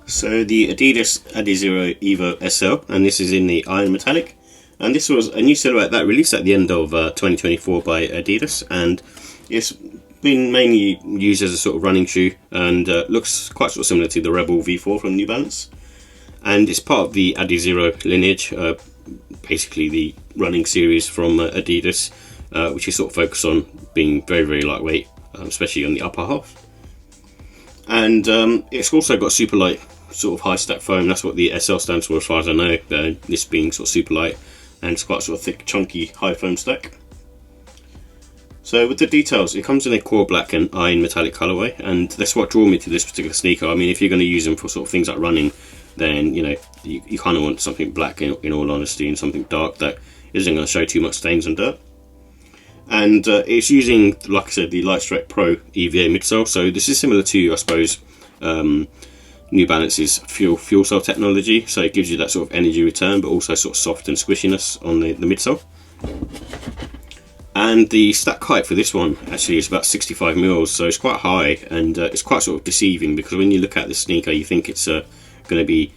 So the Adidas Adizero Evo SL, and this is in the iron metallic, and this was a new silhouette that released at the end of 2024 by Adidas, and it's been mainly used as a sort of running shoe, and looks quite sort of similar to the Rebel V4 from New Balance, and it's part of the Adizero lineage, basically the running series from Adidas, which is sort of focused on being very lightweight, especially on the upper half. And it's also got super light sort of high stack foam. That's what the SL stands for as far as I know, this being sort of super light, and it's quite sort of thick chunky high foam stack. So with the details, it comes in a core black and iron metallic colorway, and that's what drew me to this particular sneaker. I mean, if you're going to use them for sort of things like running, then you kind of want something black in all honesty, and something dark that isn't going to show too much stains and dirt. And it's using, like I said, the Lightstrike Pro EVA midsole. So this is similar to, I suppose, New Balance's fuel cell technology. So it gives you that sort of energy return, but also sort of soft and squishiness on the midsole. And the stack height for this one actually is about 65 mils, so it's quite high, and it's quite sort of deceiving, because when you look at the sneaker, you think it's going to be,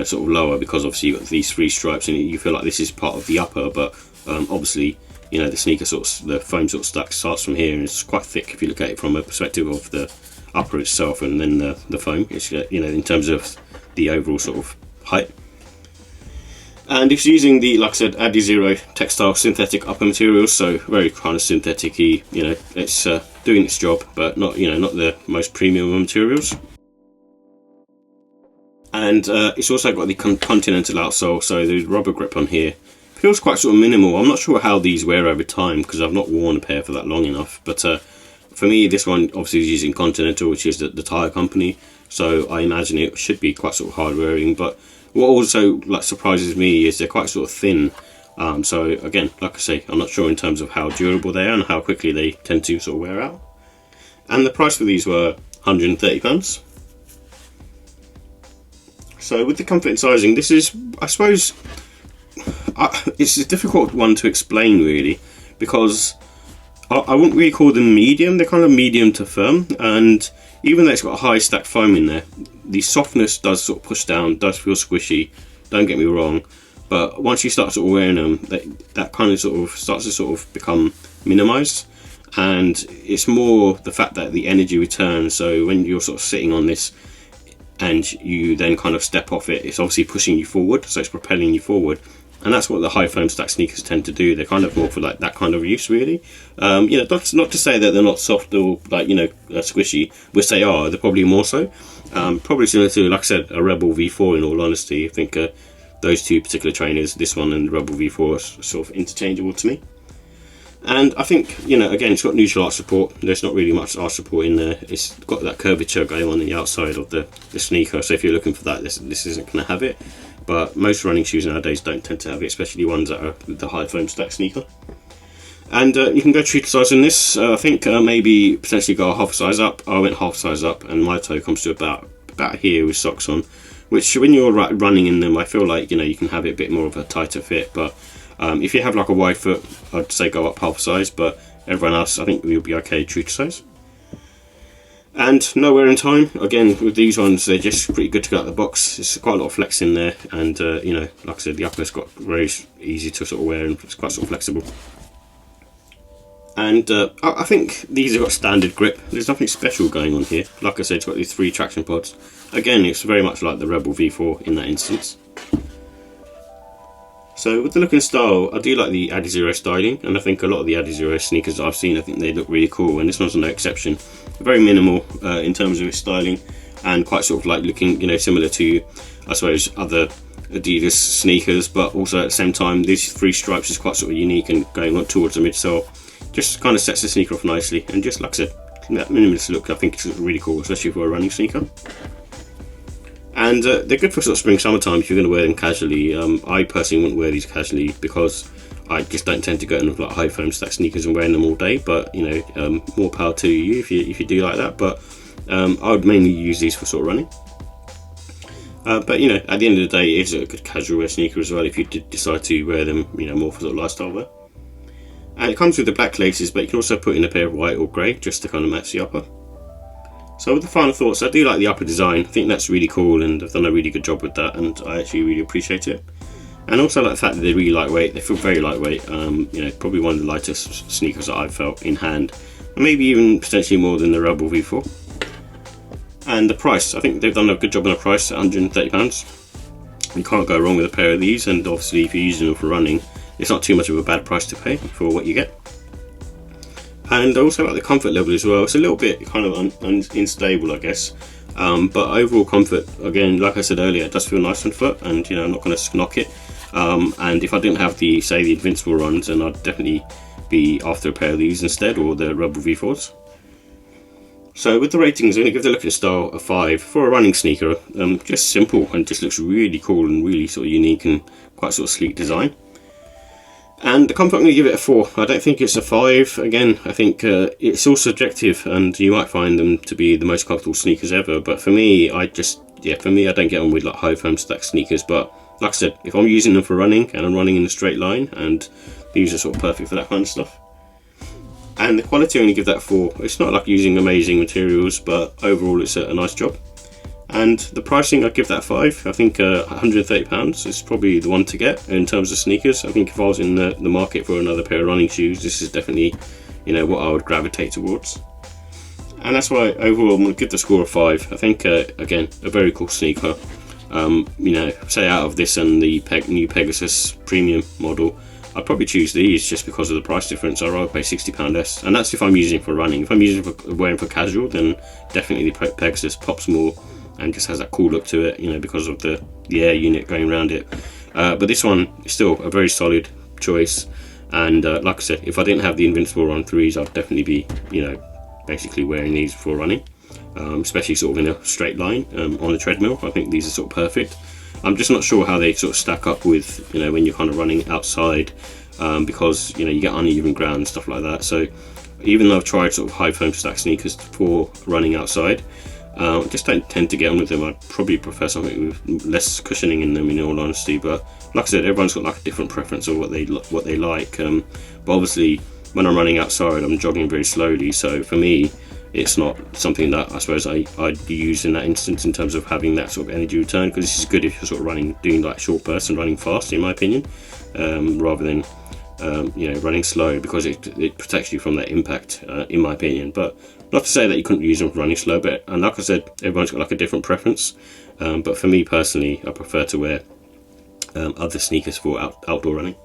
sort of lower, because obviously you've got these three stripes, and you feel like this is part of the upper, but obviously, the sneaker the foam sort of stack starts from here, and it's quite thick if you look at it from a perspective of the upper itself, and then the foam. It's in terms of the overall sort of height. And it's using the, like I said, Adizero textile synthetic upper materials, so very kind of synthetic-y. It's doing its job, but not not the most premium materials. And it's also got the continental outsole, so the rubber grip on here feels quite sort of minimal. I'm not sure how these wear over time, because I've not worn a pair for that long enough, but for me this one obviously is using Continental, which is the tyre company, so I imagine it should be quite sort of hard wearing. But what also surprises me is they're quite sort of thin, so again, like I say, I'm not sure in terms of how durable they are and how quickly they tend to sort of wear out. And the price for these were £130. So with the comfort and sizing, this is, I suppose, it's a difficult one to explain really, because I wouldn't really call them medium. They're kind of medium to firm, and even though it's got a high stack foam in there, the softness does sort of push down, does feel squishy, don't get me wrong, but once you start sort of wearing them, that kind of sort of starts to sort of become minimized, and it's more the fact that the energy returns. So when you're sort of sitting on this and you then kind of step off it, it's obviously pushing you forward, so it's propelling you forward. And that's what the high foam stack sneakers tend to do. They're kind of more for like that kind of use, really. That's not to say that they're not soft or squishy, which they are. They're probably more so. Probably similar to, like I said, a Rebel V4. In all honesty, I think those two particular trainers, this one and the Rebel V4, are sort of interchangeable to me. And I think, again, it's got neutral arch support. There's not really much arch support in there. It's got that curvature going on the outside of the sneaker. So if you're looking for that, this isn't going to have it. But most running shoes nowadays don't tend to have it, especially ones that are the high foam stack sneaker. And you can go true to size in this. I think maybe potentially go a half size up. I went half size up, and my toe comes to about here with socks on. Which, when you're running in them, I feel like you can have it a bit more of a tighter fit. But if you have like a wide foot, I'd say go up half size. But everyone else, I think you'll be okay true to size. And no wear in time. Again, with these ones, they're just pretty good to go out of the box. There's quite a lot of flex in there, and like I said, the upper's got very easy to sort of wear, and it's quite sort of flexible. And I think these have got standard grip. There's nothing special going on here. Like I said, it's got these 3 traction pods. Again, it's very much like the Rebel V4 in that instance. So with the look and style, I do like the Adizero styling, and I think a lot of the Adizero sneakers that I've seen, I think they look really cool, and this one's no exception. Very minimal in terms of its styling, and quite sort of like looking, similar to, I suppose, other Adidas sneakers, but also at the same time, these 3 stripes is quite sort of unique and going on towards the midsole. Just kind of sets the sneaker off nicely, and just like I said, that minimalist look, I think it's really cool, especially for a running sneaker. And they're good for sort of spring, summertime if you're going to wear them casually. I personally wouldn't wear these casually, because I just don't tend to go in like high foam stack sneakers and wearing them all day. But more power to you if you do like that. But I would mainly use these for sort of running. But at the end of the day, it is a good casual wear sneaker as well if you did decide to wear them, more for sort of lifestyle wear. And it comes with the black laces, but you can also put in a pair of white or grey just to kind of match the upper. So with the final thoughts, I do like the upper design. I think that's really cool, and I've done a really good job with that, and I actually really appreciate it. And also like the fact that they're really lightweight. They feel very lightweight. You know, probably one of the lightest sneakers that I've felt in hand, and maybe even potentially more than the Rebel V4. And the price, I think they've done a good job on the price at £130. You can't go wrong with a pair of these, and obviously if you're using them for running, it's not too much of a bad price to pay for what you get. And I also like the comfort level as well. It's a little bit kind of unstable, I guess. But overall comfort, again, like I said earlier, it does feel nice on foot, and you know, I'm not going to knock it. And if I didn't have the, say, the Invincible runs, then I'd definitely be after a pair of these instead, or the Rebel V4s. So with the ratings, I'm going to give the look and style a 5 for a running sneaker. Just simple, and just looks really cool and really sort of unique and quite sort of sleek design. And the comfort, I'm going to give it a 4. I don't think it's a 5. Again, I think it's all subjective, and you might find them to be the most comfortable sneakers ever. But for me, I don't get on with like high foam stack sneakers. But like I said, if I'm using them for running and I'm running in a straight line, and these are sort of perfect for that kind of stuff. And the quality, I'm going to give that a 4. It's not like using amazing materials, but overall it's a nice job. And the pricing, I'd give that 5. I think £130 is probably the one to get in terms of sneakers. I think if I was in the market for another pair of running shoes, this is definitely, you know, what I would gravitate towards. And that's why overall I'm going to give the score a 5. I think, again, a very cool sneaker. You know, say out of this and the new Pegasus premium model, I'd probably choose these just because of the price difference. I'd rather pay £60 less, and that's if I'm using it for running. If I'm using it for wearing for casual, then definitely the Pegasus pops more and just has that cool look to it, you know, because of the air unit going around it. But this one is still a very solid choice, and like I said, if I didn't have the Invincible Run 3s, I'd definitely be, you know, basically wearing these for running, especially sort of in a straight line on a treadmill. I think these are sort of perfect. I'm just not sure how they sort of stack up with, you know, when you're kind of running outside, because, you know, you get uneven ground and stuff like that. So even though I've tried sort of high foam stack sneakers for running outside, just don't tend to get on with them. I'd probably prefer something with less cushioning in them, in all honesty. But like I said, everyone's got like a different preference of what they like. But obviously, when I'm running outside, I'm jogging very slowly. So for me, it's not something that I suppose I'd use in that instance in terms of having that sort of energy return, because this is good if you're sort of running, doing like short bursts and running fast, in my opinion, rather than you know, running slow, because it protects you from that impact, in my opinion. But not to say that you couldn't use them for running slow, but and like I said, everyone's got like a different preference. But for me personally, I prefer to wear other sneakers for outdoor running.